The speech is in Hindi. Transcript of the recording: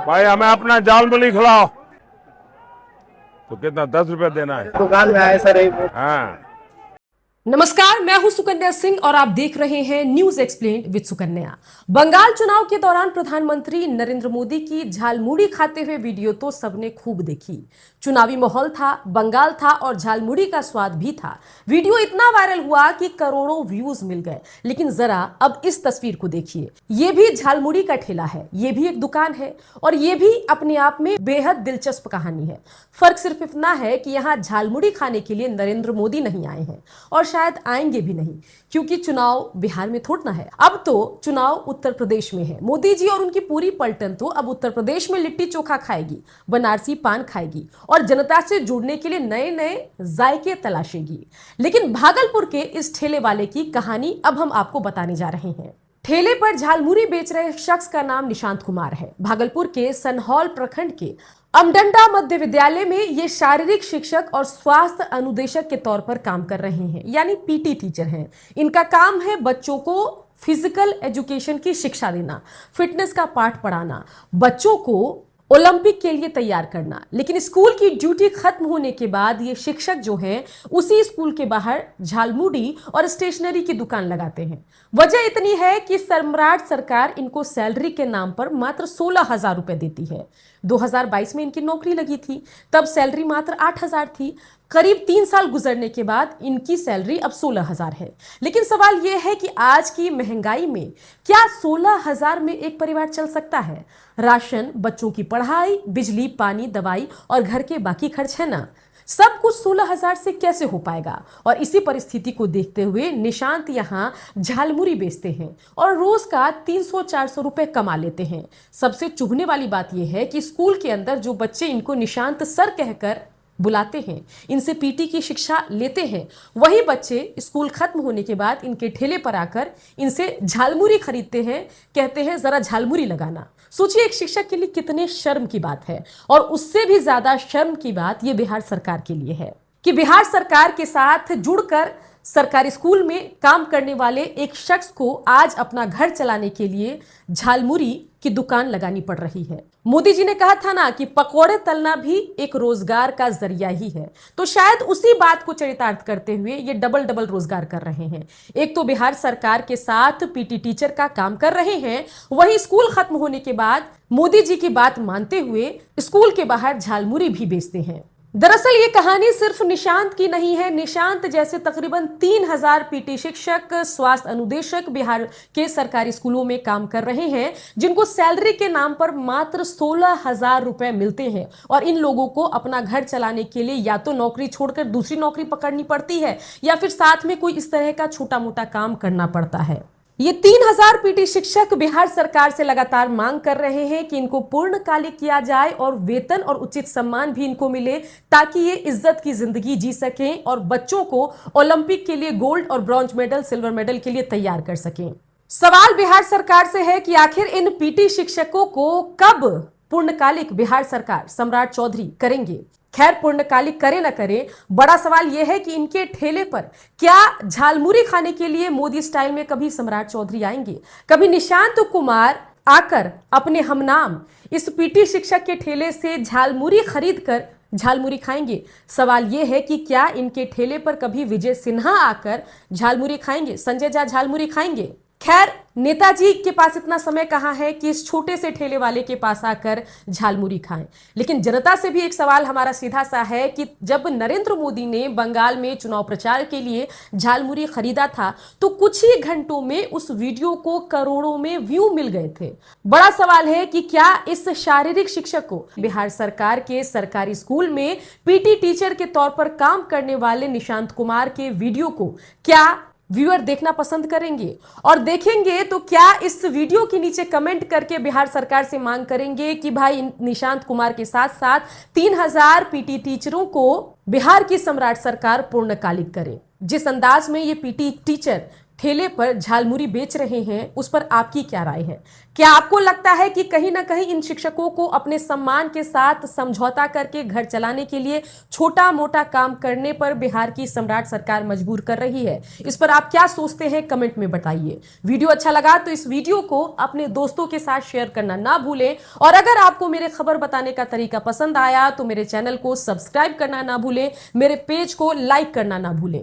भाई हमें अपना जाल मूली खिलाओ। तो कितना 10 रुपए देना है? दुकान में आए सर। हाँ। नमस्कार, मैं हूं सुकन्या सिंह और आप देख रहे हैं news explain with Sukanya. Bengal चुनाव के दौरान प्रधानमंत्री नरेंद्र मोदी की झालमुड़ी खाते हुए वीडियो तो सबने खूब देखी। चुनावी माहौल था, बंगाल था और झालमुड़ी का स्वाद भी था। वीडियो इतना वायरल हुआ कि करोड़ों व्यूज मिल गए। लेकिन जरा अब इस तस्वीर को देखिए। ये भी झालमुड़ी का ठेला है, ये भी एक दुकान है और ये भी अपने आप में बेहद दिलचस्प कहानी है। फर्क सिर्फ इतना है कि यहाँ झालमुड़ी खाने के लिए नरेंद्र मोदी नहीं आए हैं और शायद आएंगे भी नहीं, क्योंकि चुनाव बिहार में थोड़ा है। अब तो चुनाव उत्तर प्रदेश में है। मोदी जी और उनकी पूरी पलटन तो अब उत्तर प्रदेश में लिट्टी चोखा खाएगी, बनारसी पान खाएगी और जनता से जुड़ने के लिए नए नए जायके तलाशेगी। लेकिन भागलपुर के इस ठेले वाले की कहानी अब हम आपको बताने जा रहे हैं। ठेले पर झालमुड़ी बेच रहे शख्स का नाम निशांत कुमार है। भागलपुर के सनहौल प्रखंड के अमडंडा मध्य विद्यालय में ये शारीरिक शिक्षक और स्वास्थ्य अनुदेशक के तौर पर काम कर रहे हैं, यानी पीटी टीचर हैं। इनका काम है बच्चों को फिजिकल एजुकेशन की शिक्षा देना, फिटनेस का पाठ पढ़ाना, बच्चों को ओलंपिक के लिए तैयार करना। लेकिन स्कूल की ड्यूटी खत्म होने के बाद ये शिक्षक जो हैं उसी स्कूल के बाहर झालमुड़ी और स्टेशनरी की दुकान लगाते हैं। वजह इतनी है कि सम्राट सरकार इनको सैलरी के नाम पर मात्र 16,000 रुपए देती है। 2022 में इनकी नौकरी लगी थी, तब सैलरी मात्र 8,000 थी। करीब 3 साल गुजरने के बाद इनकी सैलरी अब 16,000 है। लेकिन सवाल यह है कि आज की महंगाई में क्या 16,000 में एक परिवार चल सकता है? राशन, बच्चों की पढ़ाई, बिजली, पानी, दवाई और घर के बाकी खर्च है ना, सब कुछ 16,000 से कैसे हो पाएगा? और इसी परिस्थिति को देखते हुए निशांत यहाँ झालमुड़ी बेचते हैं और रोज का 300-400 रुपए कमा लेते हैं। सबसे चुभने वाली बात यह है कि स्कूल के अंदर जो बच्चे इनको निशांत सर कहकर बुलाते हैं, इनसे पीटी की शिक्षा लेते हैं, वही बच्चे स्कूल खत्म होने के बाद इनके ठेले पर आकर इनसे झालमुड़ी खरीदते हैं, कहते हैं जरा झालमुड़ी लगाना। सोचिए, एक शिक्षक के लिए कितने शर्म की बात है। और उससे भी ज्यादा शर्म की बात यह बिहार सरकार के लिए है कि बिहार सरकार के साथ जुड़कर सरकारी स्कूल में काम करने वाले एक शख्स को आज अपना घर चलाने के लिए झालमुड़ी की दुकान लगानी पड़ रही है। मोदी जी ने कहा था ना कि पकौड़े तलना भी एक रोजगार का जरिया ही है, तो शायद उसी बात को चरितार्थ करते हुए ये डबल डबल रोजगार कर रहे हैं। एक तो बिहार सरकार के साथ पीटी टीचर का काम कर रहे हैं, वहीं स्कूल खत्म होने के बाद मोदी जी की बात मानते हुए स्कूल के बाहर झालमुड़ी भी बेचते हैं। दरअसल ये कहानी सिर्फ निशांत की नहीं है। निशांत जैसे तकरीबन 3,000 पीटी शिक्षक, स्वास्थ्य अनुदेशक बिहार के सरकारी स्कूलों में काम कर रहे हैं, जिनको सैलरी के नाम पर मात्र 16,000 रुपए मिलते हैं। और इन लोगों को अपना घर चलाने के लिए या तो नौकरी छोड़कर दूसरी नौकरी पकड़नी पड़ती है या फिर साथ में कोई इस तरह का छोटा मोटा काम करना पड़ता है। ये 3,000 पीटी शिक्षक बिहार सरकार से लगातार मांग कर रहे हैं कि इनको पूर्णकालिक किया जाए और वेतन और उचित सम्मान भी इनको मिले, ताकि ये इज्जत की जिंदगी जी सकें और बच्चों को ओलंपिक के लिए गोल्ड और ब्रॉन्ज मेडल, सिल्वर मेडल के लिए तैयार कर सकें। सवाल बिहार सरकार से है कि आखिर इन पीटी शिक्षकों को कब पूर्णकालिक बिहार सरकार, सम्राट चौधरी करेंगे। खैर, पूर्णकालिक करे न करे, बड़ा सवाल यह है कि इनके ठेले पर क्या झालमुड़ी खाने के लिए मोदी स्टाइल में कभी सम्राट चौधरी आएंगे? कभी निशांत कुमार आकर अपने हमनाम इस पीटी शिक्षक के ठेले से झालमुड़ी खरीदकर झालमुड़ी खाएंगे? सवाल यह है कि क्या इनके ठेले पर कभी विजय सिन्हा आकर झालमुड़ी खाएंगे, संजय झा झालमुड़ी खाएंगे? खैर, नेताजी के पास इतना समय कहां है कि इस छोटे से ठेले वाले के पास आकर झालमुड़ी खाएं। लेकिन जनता से भी एक सवाल हमारा सीधा सा है कि जब नरेंद्र मोदी ने बंगाल में चुनाव प्रचार के लिए झालमुड़ी खरीदा था तो कुछ ही घंटों में उस वीडियो को करोड़ों में व्यू मिल गए थे। बड़ा सवाल है कि क्या इस शारीरिक शिक्षक को बिहार सरकार के सरकारी स्कूल में पीटी टीचर के तौर पर काम करने वाले निशांत कुमार के वीडियो को क्या व्यूअर देखना पसंद करेंगे? और देखेंगे तो क्या इस वीडियो के नीचे कमेंट करके बिहार सरकार से मांग करेंगे कि भाई निशांत कुमार के साथ साथ 3,000 पीटी टीचरों को बिहार की सम्राट सरकार पूर्णकालिक करे? जिस अंदाज में ये पीटी टीचर ठेले पर झालमुरी बेच रहे हैं, उस पर आपकी क्या राय है? क्या आपको लगता है कि कहीं ना कहीं इन शिक्षकों को अपने सम्मान के साथ समझौता करके घर चलाने के लिए छोटा मोटा काम करने पर बिहार की सम्राट सरकार मजबूर कर रही है? इस पर आप क्या सोचते हैं, कमेंट में बताइए। वीडियो अच्छा लगा तो इस वीडियो को अपने दोस्तों के साथ शेयर करना ना भूलें, और अगर आपको मेरे खबर बताने का तरीका पसंद आया तो मेरे चैनल को सब्सक्राइब करना ना भूलें, मेरे पेज को लाइक करना ना भूलें।